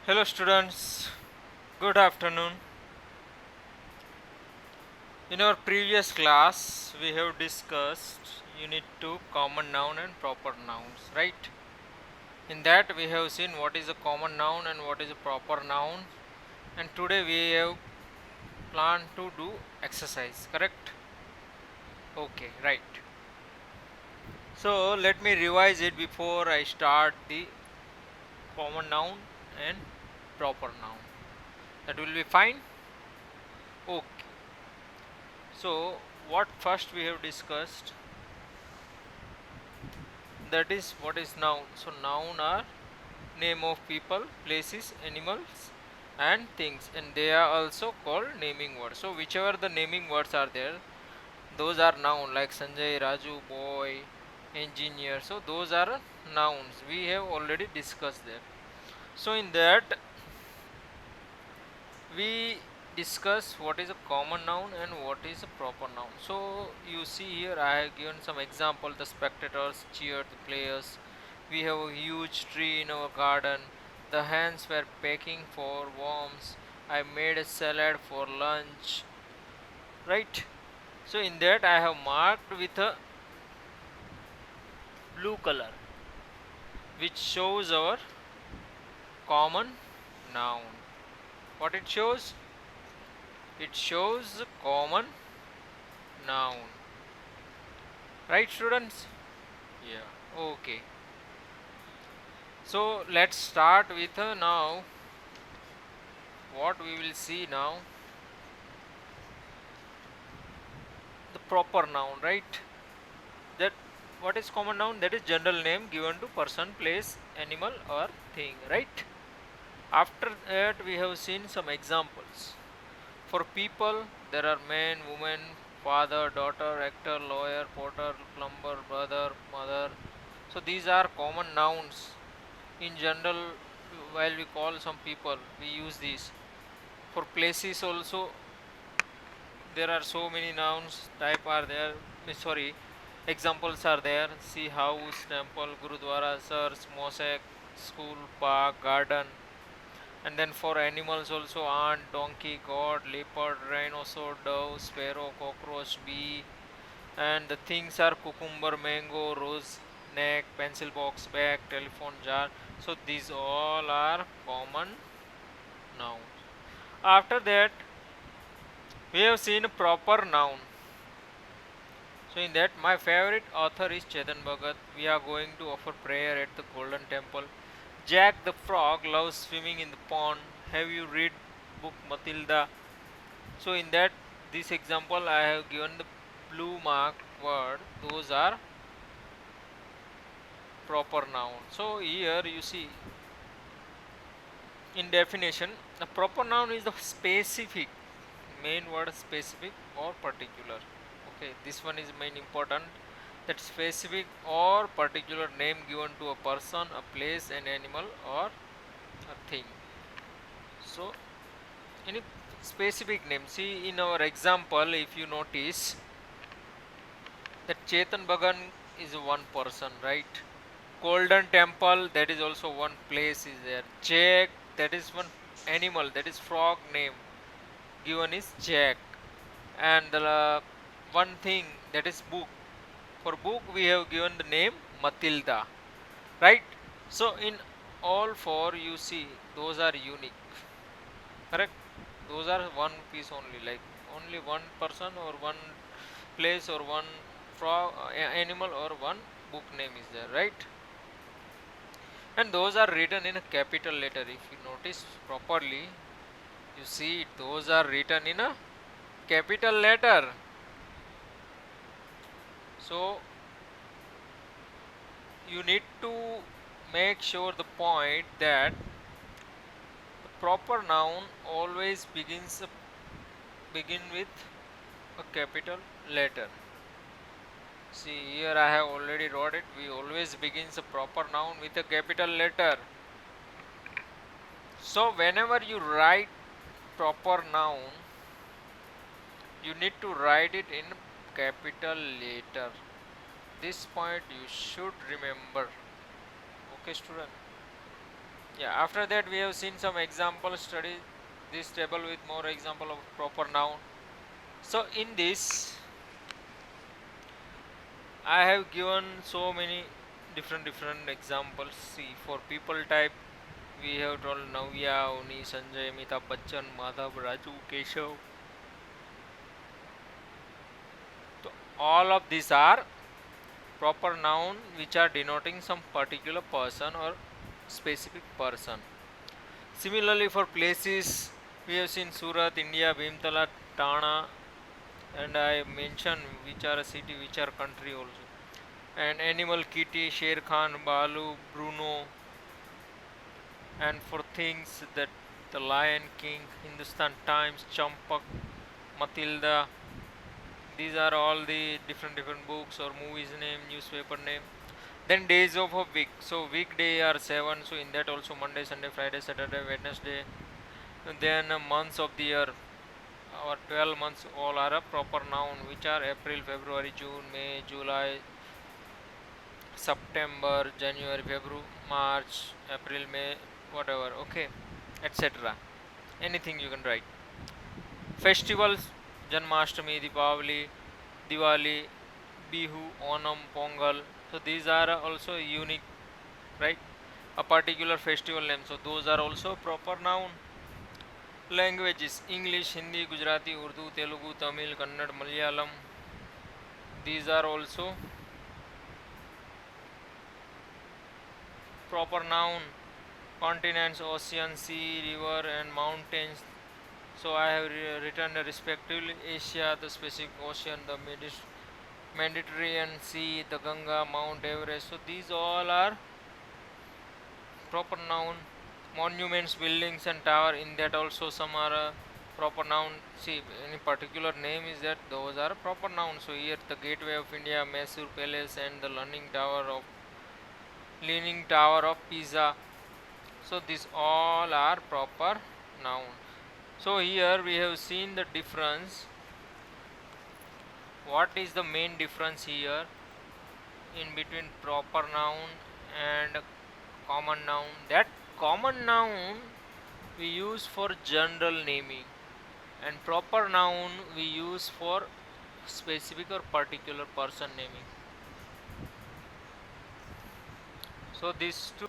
Hello students, good afternoon. In our previous class, we have discussed unit 2 common noun and proper nouns, right? In that we have seen what is a common noun and what is a proper noun, and today we have planned to do exercise, correct? Okay, right. So let me revise it before I start the common noun and proper noun. That will be fine. Okay. So what first we have discussed, that is what is noun. So noun are name of people, places, animals and things, and they are also called naming words. So whichever the naming words are there, those are noun, like Sanjay, Raju, boy, engineer. So those are nouns, we have already discussed that. So in that we discuss what is a common noun and what is a proper noun. So you see here I have given some example: the spectators cheered the players, we have a huge tree in our garden, the hens were pecking for worms, I made a salad for lunch, right? So in that I have marked with a blue color, which shows our common noun. What it shows? It shows common noun, right students? Yeah, okay. So let's start with now what we will see now, the proper noun, right? That what is common noun? That is general name given to person, place, animal or thing, right? After that we have seen some examples. For people there are man, woman, father, daughter, actor, lawyer, porter, plumber, brother, mother. So these are common nouns. In general, while we call some people, we use these. For places also, there are so many nouns type are there. Sorry, examples are there. See, house, temple, gurudwara, church, mosque, school, park, garden. And then for animals also, ant, donkey, goat, leopard, rhinoceros, dove, sparrow, cockroach, bee. And the things are cucumber, mango, rose, neck, pencil box, bag, telephone, jar. So these all are common nouns. After that we have seen a proper noun. So in that my favorite author is Chetan Bhagat. We are going to offer prayer at the Golden Temple. Jack the frog loves swimming in the pond. Have you read book Matilda? So in that this example I have given the blue mark word. Those are proper noun. So here you see in definition, a proper noun is the specific, main word specific or particular. Okay, this one is main important, that specific or particular name given to a person, a place, an animal or a thing. So any specific name. See in our example, if you notice that Chetan Bhagan is one person, right? Golden Temple, that is also one place is there. Jack, that is one animal, that is frog name given is Jack. And the one thing, that is book. For book we have given the name Matilda, right? So in all four you see those are unique, correct? Those are one piece only, like only one person or one place or one frog animal or one book name is there, right? And those are written in a capital letter. If you notice properly, you see those are written in a capital letter. So you need to make sure the point that the proper noun always begin with a capital letter. See here I have already wrote it. We always begins a proper noun with a capital letter. So whenever you write proper noun, you need to write it in capital letter. This point you should remember. Okay student. Yeah, after that we have seen some example study this table with more example of proper noun. So in this I have given so many different examples. See, for people type we have told Navya, Uni, Sanjay, Amitabh Bachchan, Madhav, Raju, Keshav. So all of these are proper noun which are denoting some particular person or specific person. Similarly, for places, we have seen Surat, India, Bhimtala, Tana, and I mentioned which are a city, which are country also. And animal, Kitty, Sher Khan, Balu, Bruno, and for things that the Lion King, Hindustan Times, Champak, Matilda. These are all the different books or movies name, newspaper name. Then days of a week. So weekday are 7. So in that also Monday, Sunday, Friday, Saturday, Wednesday. And then months of the year. Our 12 months all are a proper noun, which are April, February, June, May, July, September, January, February, March, April, May, whatever. Okay, etc. Anything you can write. Festivals: Janmashtami, Deepavali, Diwali, Bihu, Onam, Pongal. So these are also unique, right? A particular festival name. So those are also proper noun. Languages: English, Hindi, Gujarati, Urdu, Telugu, Tamil, Kannada, Malayalam. These are also proper noun. Continents: ocean, sea, river, and mountains. So I have written respectively Asia, the Pacific Ocean, the Mediterranean Sea, the Ganga, Mount Everest. So these all are proper noun. Monuments, buildings, and tower. In that also some are proper noun. See, any particular name is that those are proper nouns. So here the Gateway of India, Mysore Palace, and the Leaning Tower of Pisa. So these all are proper noun. So here we have seen the difference. What is the main difference here in between proper noun and common noun? That common noun we use for general naming, and proper noun we use for specific or particular person naming. So these two,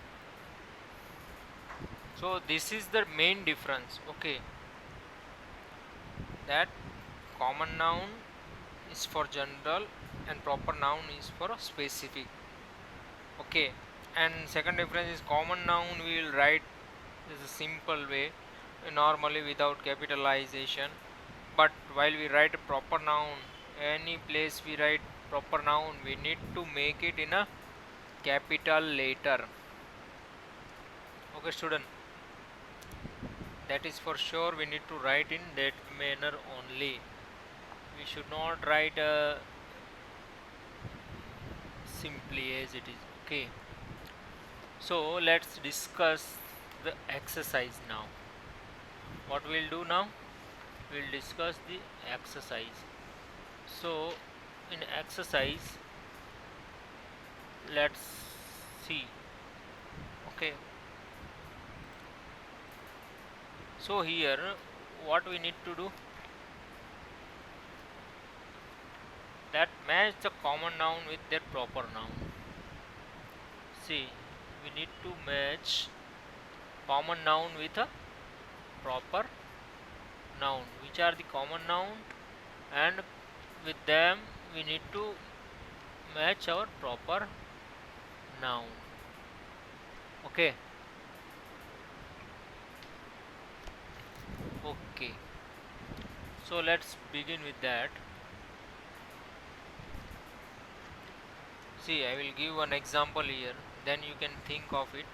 so this is the main difference. Okay, that common noun is for general and proper noun is for specific. Okay, and second difference is common noun we will write is a simple way, normally without capitalization. But while we write a proper noun, any place we write proper noun, we need to make it in a capital letter. Okay, student, that is for sure. We need to write in that manner only. We should not write simply as it is. Okay, so let's discuss the exercise now. What we'll do now, we'll discuss the exercise. So in exercise, let's see. Okay, so here what we need to do, that match the common noun with their proper noun. See, we need to match common noun with a proper noun. Which are the common noun, and with them we need to match our proper noun. Okay, okay, so let's begin with that. See, I will give one example here, then you can think of it.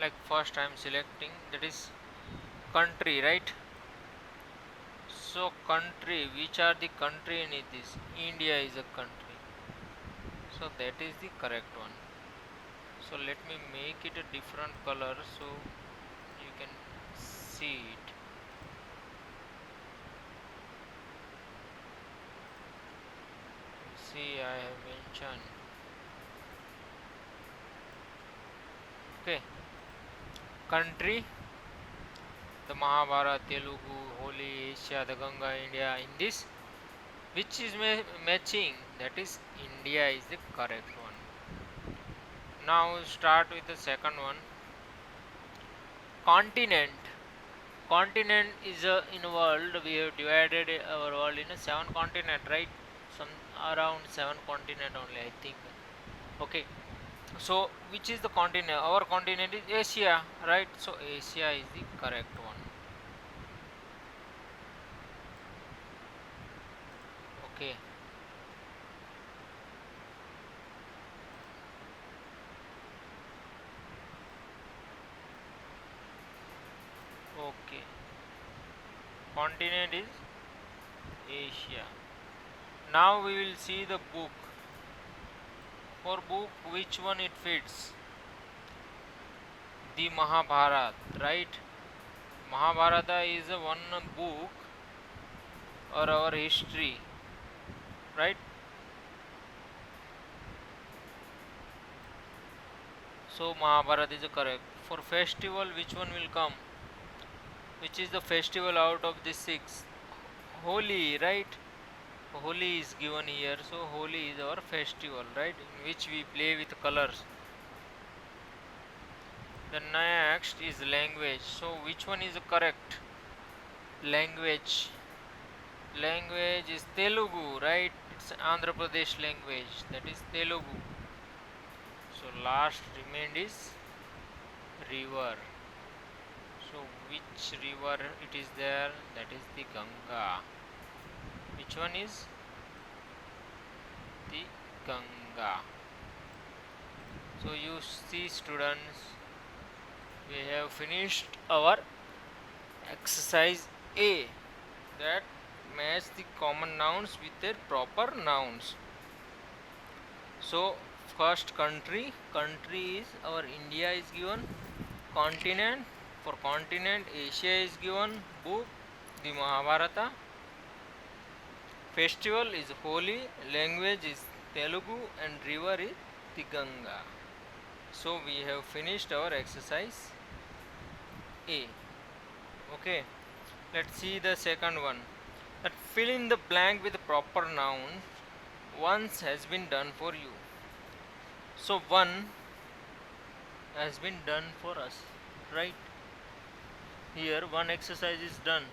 Like first I am selecting, that is country, right? So country, which are the country in this? India is a country. So that is the correct one. So let me make it a different color so you can see it. See, I have mentioned Okay, country, the Mahabharata, Telugu, Holy, Asia, the Ganga, India. In this, which is matching? That is India is the correct one. Now start with the second one. Continent. Continent is a in world we have divided our world in a 7 continent, right? Some around 7 continent only, I think. Okay, so which is the continent? Our continent is Asia, right? So Asia is the correct one. Okay, okay, continent is Asia. Now we will see the book. For book, which one it fits? The Mahabharata, right? Mahabharata is a one book or our history, right? So Mahabharata is correct. For festival, which one will come? Which is the festival out of the six? Holi, right? Holi is given here, so Holi is our festival, right? In which we play with colors. The next is language. So which one is correct? Language. Language is Telugu, right? It's Andhra Pradesh language. That is Telugu. So last remained is river. So which river it is there? That is the Ganga. Which one is the Ganga? So you see students, we have finished our exercise A, that match the common nouns with their proper nouns. So first country, country is our India is given. Continent, for continent Asia is given. Book, the Mahabharata. Festival is Holi, language is Telugu, and river is the Ganga. So we have finished our exercise A. Okay, let's see the second one. That fill in the blank with the proper noun once has been done for you. So one has been done for us, right? Here one exercise is done,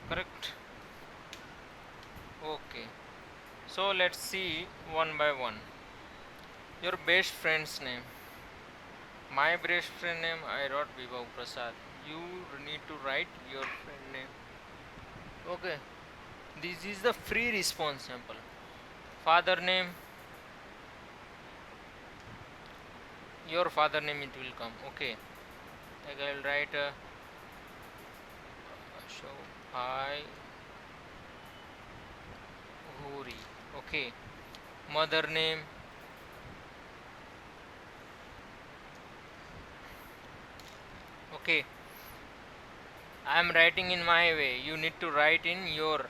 correct? Okay, so let's see one by one. Your best friend's name. My best friend name I wrote Vibhav Prasad. You need to write your friend name. Okay, this is the free response sample. Father name, your father name it will come. Okay, like I will write show I Huri. Okay, mother name, okay, I am writing in my way. You need to write in your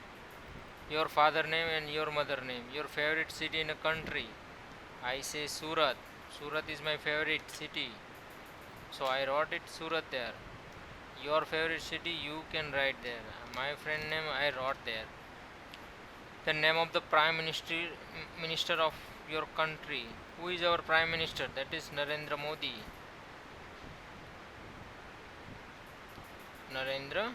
father name and your mother name. Your favorite city in a country. I say Surat. Surat is my favorite city. So I wrote it Surat there. Your favorite city you can write there. My friend name I wrote there. The name of the prime minister of your country. Who is our prime minister? That is Narendra Modi. Narendra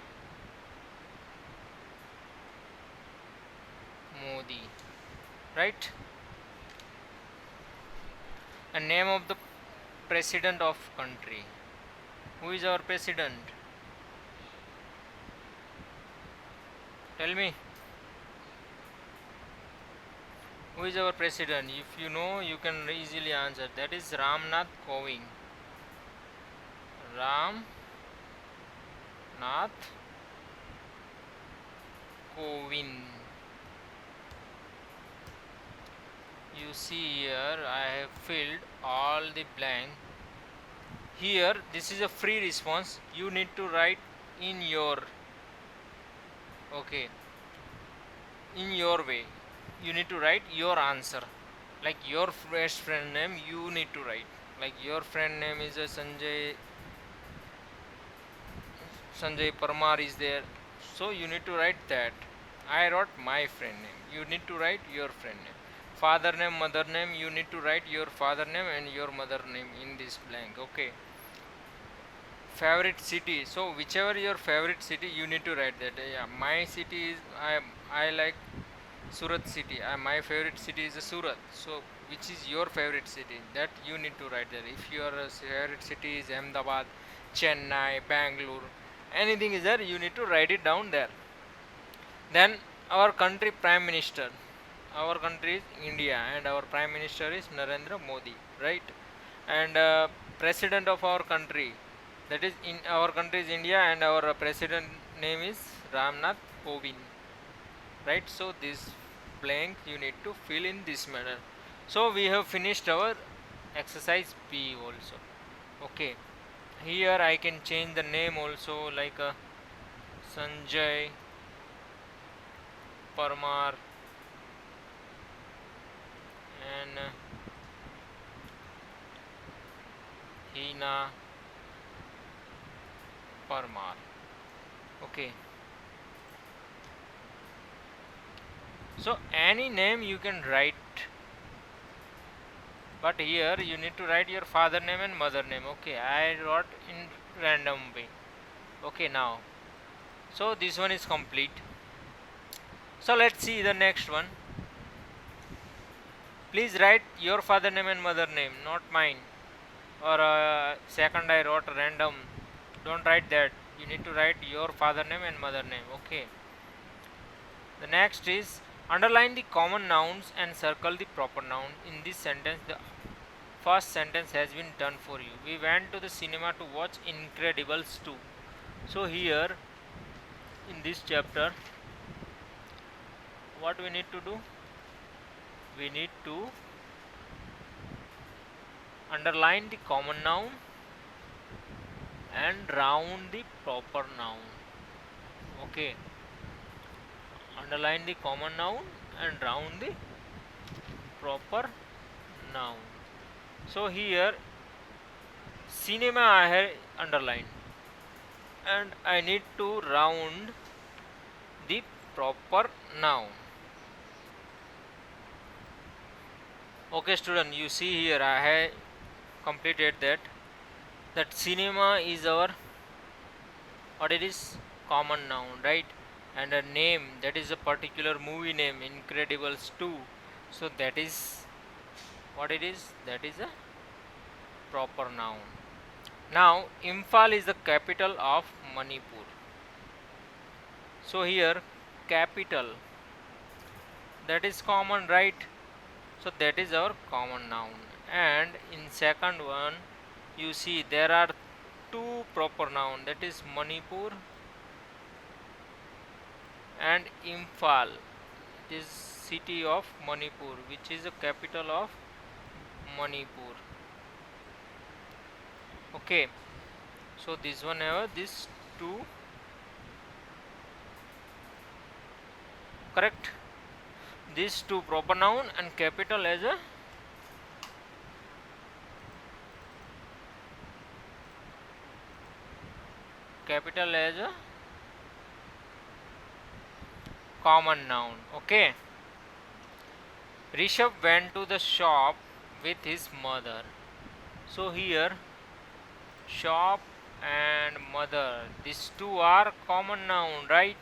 Modi, right? And name of the president of country. Who is our president? Tell me. Who is our president? If you know, you can easily answer. That is Ramnath Kovind. Ram Nath Kovind. You see here I have filled all the blank. Here this is a free response. You need to write in your, okay, in your way. You need to write your answer. like your best friend name you need to write, like your friend name is a Sanjay Parmar is there, so you need to write that. I wrote my friend name, you need to write your friend name. Father name, mother name, you need to write your father name and your mother name in this blank. Okay. Favorite city, so whichever your favorite city you need to write that. Yeah, my city is I like Surat city. My favorite city is Surat. So, which is your favorite city? That you need to write there. If your favorite city is Ahmedabad, Chennai, Bangalore, anything is there, you need to write it down there. Then our country prime minister. Our country is India, and our prime minister is Narendra Modi, right? And president of our country, that is in our country is India, and our president name is Ramnath Kovind, right? So this blank you need to fill in this manner. So we have finished our exercise B also. Okay, here I can change the name also, like Sanjay Parmar and Hina Parmar. Okay, so any name you can write, but here you need to write your father name and mother name. Okay, I wrote in random way. Okay, now so this one is complete. So let's see the next one. Please write your father name and mother name, not mine. Or second I wrote random. Don't write that. You need to write your father name and mother name. Okay. The next is underline the common nouns and circle the proper noun. In this sentence, the first sentence has been done for you. We went to the cinema to watch Incredibles 2. So here in this chapter, what we need to do? We need to underline the common noun and round the proper noun. Okay, underline the common noun and round the proper noun. So here cinema I have underlined, and I need to round the proper noun. Okay student, you see here I have completed that cinema is our, what it is, common noun, right? And a name, that is a particular movie name, Incredibles 2. So that is what it is, that is a proper noun. Now Imphal is the capital of Manipur. So here capital, that is common, right? So that is our common noun. And in second one you see there are two proper noun, that is Manipur and Imphal. It is city of Manipur, which is the capital of Manipur. Okay, so this one have this two, correct? These two proper noun and capital as a common noun. Okay. Rishabh went to the shop with his mother. So here shop and mother, these two are common noun, right?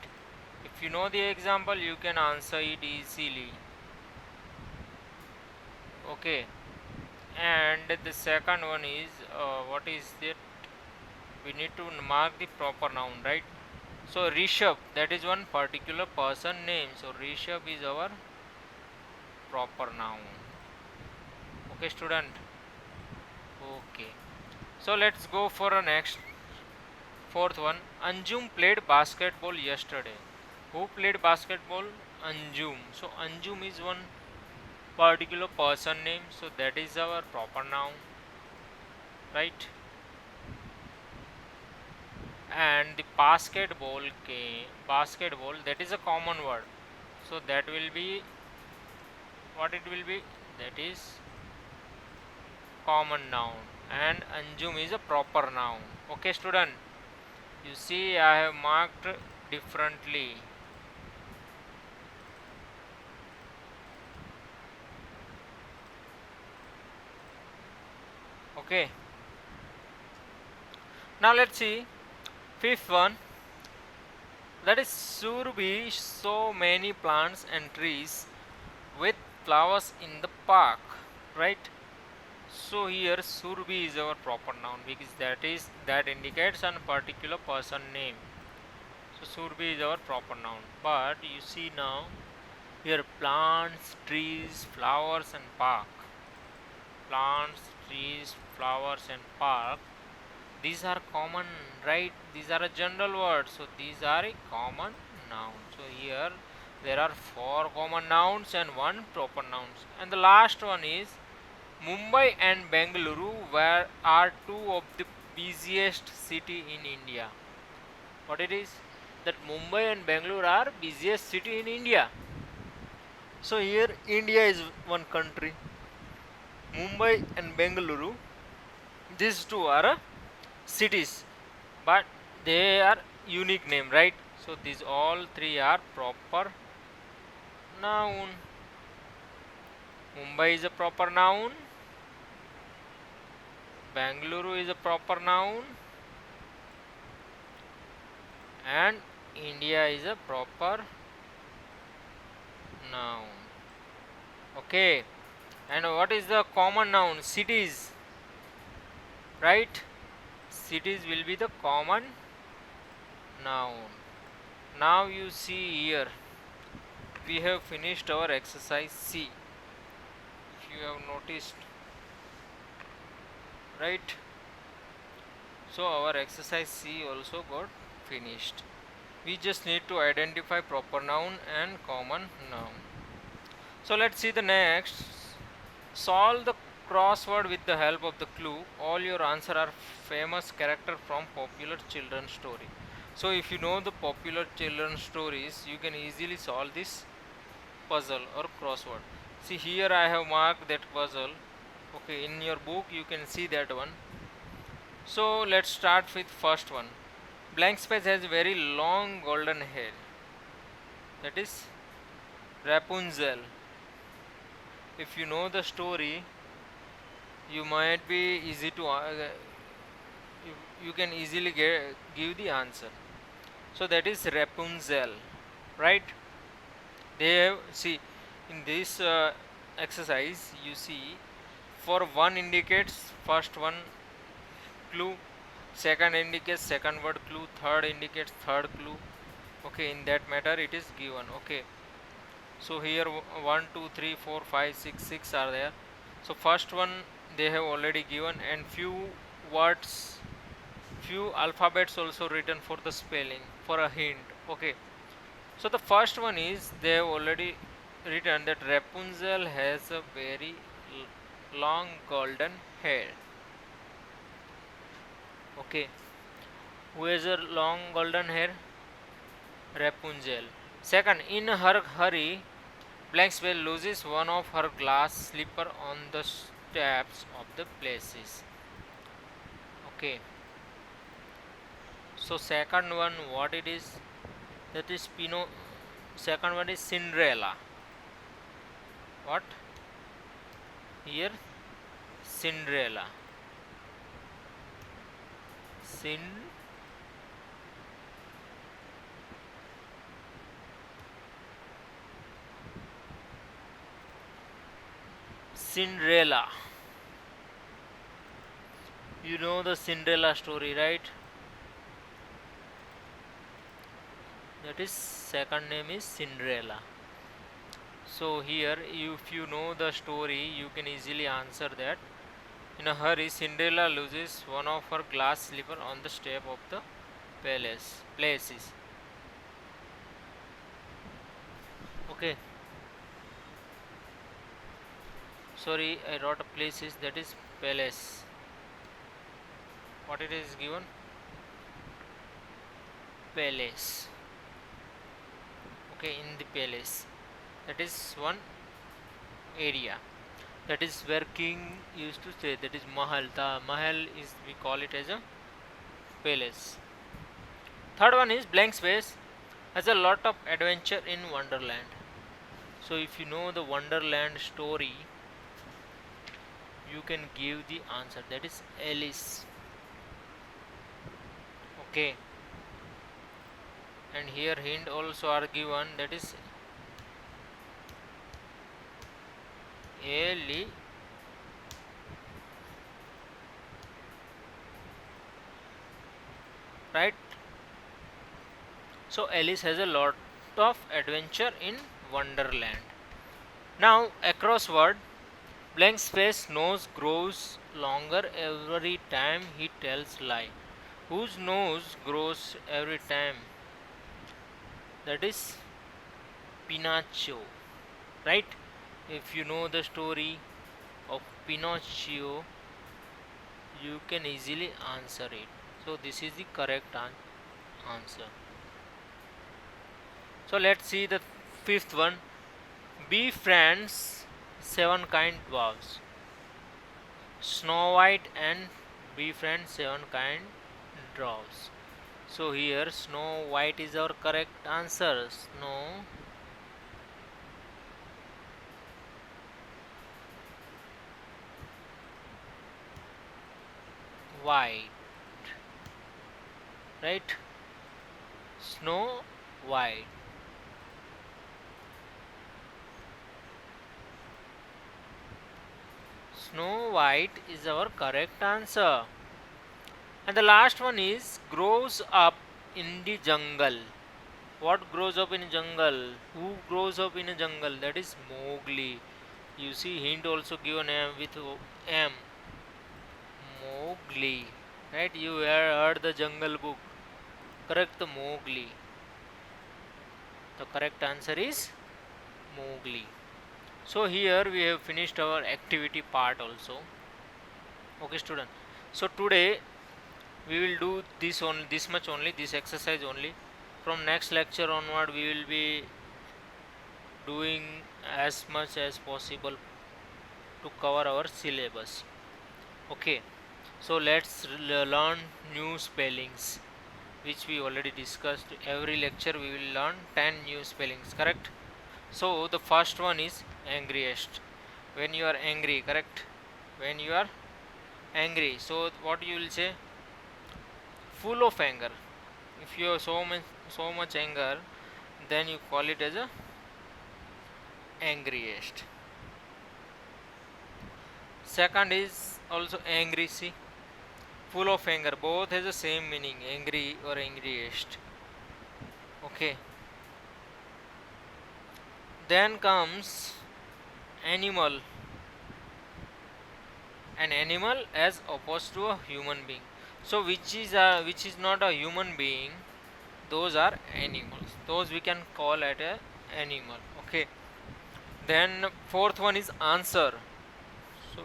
If you know the example you can answer it easily. Okay, and the second one is what is that, we need to mark the proper noun, right? So Rishabh, that is one particular person name, so Rishabh is our proper noun. Okay student. Okay, so let's go for a next fourth one. Anjum played basketball yesterday. Who played basketball? Anjum. So Anjum is one particular person name, so that is our proper noun, right? And the basketball basketball, that is a common word, so that will be, what it will be, that is common noun, and Anjum is a proper noun. Okay, student, you see I have marked differently. Okay, now let's see fifth one, that is Surbi. So many plants and trees with flowers in the park, right? So here Surbi is our proper noun because that indicates a particular person name. So Surbi is our proper noun. But you see now here plants, trees, flowers and park. Plants, trees, flowers and park. These are common, right? These are a general word. So these are a common noun. So here there are four common nouns and one proper nouns. And the last one is Mumbai and Bengaluru were are two of the busiest city in India. What it is? That Mumbai and Bengaluru are busiest city in India. So here India is one country. Mumbai and Bengaluru, these two are cities, but they are unique name, right? So these all three are proper noun. Mumbai is a proper noun. Bengaluru is a proper noun, and India is a proper noun. Okay, and what is the common noun? Cities, right? Cities will be the common noun. Now you see here we have finished our exercise C. If you have noticed, right? So our exercise C also got finished. We just need to identify proper noun and common noun. So let's see the next. Solve the crossword with the help of the clue. All your answer are famous character from popular children's story. So if you know the popular children's stories, you can easily solve this puzzle or crossword. See here I have marked that puzzle. Okay, in your book you can see that one. So let's start with first one. Blank space has very long golden hair. That is Rapunzel. If you know the story, you might be easy to you can easily give the answer. So that is Rapunzel, right? They have, see in this exercise you see for one indicates first one clue, second indicates second word clue, third indicates third clue. Okay, in that matter it is given. Okay, so here 1 2 3 4 5 6 6 are there. So first one they have already given, and few words, few alphabets also written for the spelling for a hint. Okay, so the first one is they have already written that Rapunzel has a very long golden hair. Okay, who has a long golden hair? Rapunzel. Second, in her hurry, Blank Spell loses one of her glass slipper on the steps of the places. Okay. So second one, what it is? That is Pino. Second one is Cinderella. What? Here, Cinderella. Cinderella. You know the Cinderella story, right? That is second name is Cinderella. So here, if you know the story, you can easily answer that. In a hurry, Cinderella loses one of her glass slipper on the step of the places. Okay. Sorry, I wrote a places, that is palace. What it is given? Palace. Okay, in the palace. That is one area. That is where king used to stay. That is mahal. The mahal is, we call it as a palace. Third one is blank space has a lot of adventure in Wonderland. So if you know the Wonderland story, you can give the answer. That is Alice. Okay. And here hint also are given. That is Ali. Right. So Alice has a lot of adventure in Wonderland. Now across word, blank space nose grows longer every time he tells lie. Whose nose grows every time? That is Pinocchio, right? If you know the story of Pinocchio, you can easily answer it. So this is the correct answer. So let's see the fifth one. Befriends seven kind dwarfs. Snow White and befriend seven kind dwarfs. So here Snow White is our correct answer. Snow White, right? Snow White. Snow White is our correct answer. And the last one is grows up in the jungle. What grows up in a jungle? Who grows up in a jungle? That is Mowgli. You see hint also given with M. Mowgli. Right? You heard the Jungle Book. Correct, the Mowgli. The correct answer is Mowgli. So here we have finished our activity part also. Okay, student. So today we will do this only, this much only, this exercise only. From next lecture onward, we will be doing as much as possible to cover our syllabus. Okay. So let's learn new spellings, which we already discussed. Every lecture we will learn 10 new spellings, correct? So the first one is angriest. When you are angry, correct? When you are angry, so what you will say? Full of anger. If you have so much anger, then you call it as a angriest. Second is also angry. See, full of anger, both has the same meaning, angry or angriest. Okay. Then comes animal. An animal as opposed to a human being. So which is not a human being, those are animals. Those we can call it a animal. Okay. Then fourth one is answer. So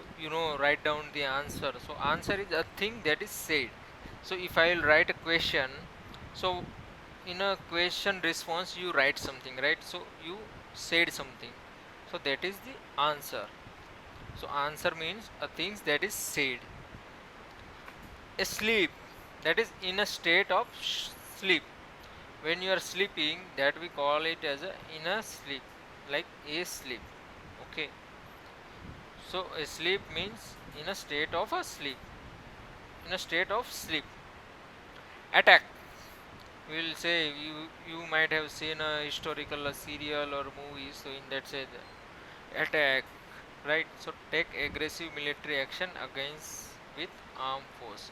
write down the answer. So answer is a thing that is said. So if I will write a question, so in a question response you write something, right? So you said something, so that is the answer. So answer means a thing that is said. Asleep, that is in a state of sleep. When you are sleeping, that we call it as a in a sleep, like a sleep. Okay. So asleep means in a state of a sleep, in a state of sleep. Attack, we will say, you might have seen a historical serial or movie, so in that say attack, right? So take aggressive military action against with armed force.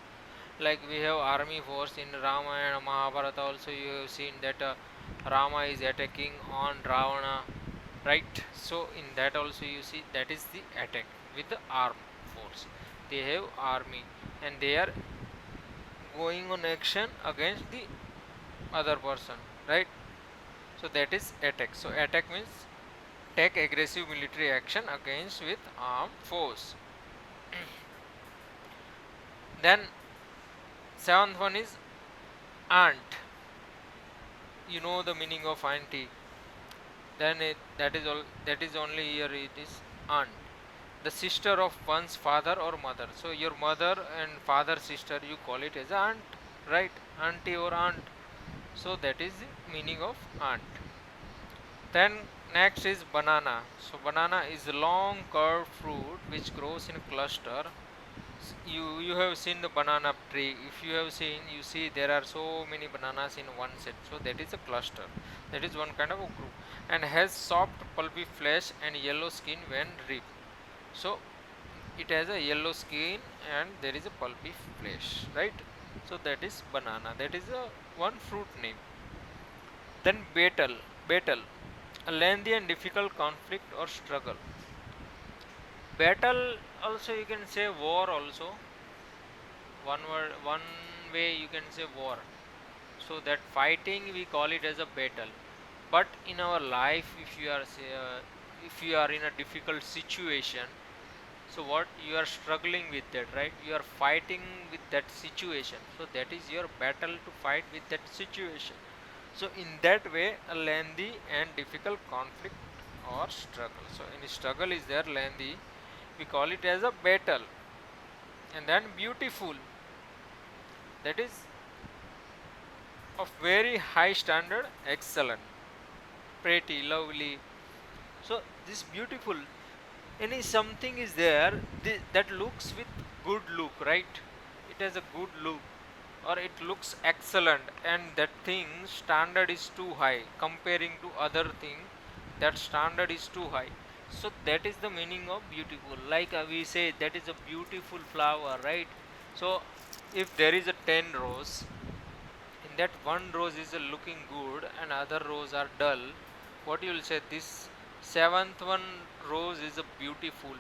Like we have army force in Ramayana and Mahabharata also, you have seen that Rama is attacking on Ravana, right? So in that also you see that is the attack with the armed force. They have army and they are going on action against the other person, right? So that is attack. So attack means take aggressive military action against with armed force. Then seventh one is aunt. You know the meaning of auntie. Then that is all, that is only here it is aunt. the sister of one's father or mother. So your mother and father sister, you call it as aunt, right? Auntie or aunt. So that is the meaning of aunt. Then next is banana. So banana is a long curved fruit which grows in a cluster. You have seen the banana tree. If you have seen, you see there are so many bananas in one set. So that is a cluster. That is one kind of a group, and has soft pulpy flesh and yellow skin when ripe. So it has a yellow skin and there is a pulpy flesh, right? So that is banana. That is a one fruit name. Then battle, a lengthy and difficult conflict or struggle. Battle also you can say war also. One word, one way you can say war. So that fighting we call it as a battle. But in our life, if you are say, if you are in a difficult situation, so what you are struggling with that, right? You are fighting with that situation. So that is your battle to fight with that situation. So in that way, a lengthy and difficult conflict or struggle. So any struggle is there lengthy, we call it as a battle. And then beautiful, that is of very high standard, excellent, pretty, lovely. So this beautiful, any something is there that looks with good look, right? It has a good look, or it looks excellent, and that thing standard is too high comparing to other thing. That standard is too high. So that is the meaning of beautiful. Like we say that is a beautiful flower, right? So if there is a 10 rows, in that one rose is looking good and other rows are dull, what you will say, this seventh one rose is a beautiful,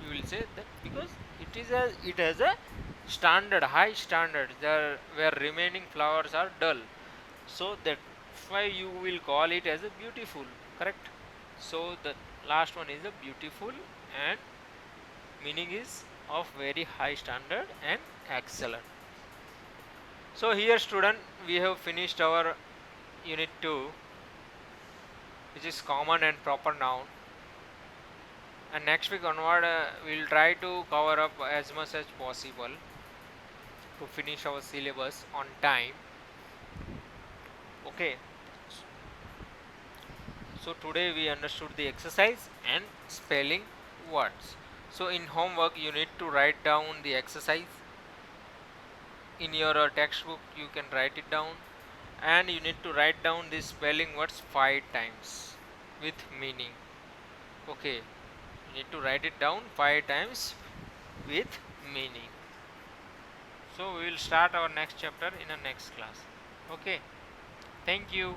you will say that because it has a standard, high standard there, where remaining flowers are dull. So that's why you will call it as a beautiful, correct? So the last one is a beautiful, and meaning is of very high standard and excellent. So here student, we have finished our unit 2, which is common and proper noun, and next week onward we will try to cover up as much as possible to finish our syllabus on time. Okay, so today we understood the exercise and spelling words. So in homework you need to write down the exercise. In your textbook you can write it down, and you need to write down these spelling words 5 times with meaning. Okay, you need to write it down 5 times with meaning. So we will start our next chapter in the next class. Okay, thank you.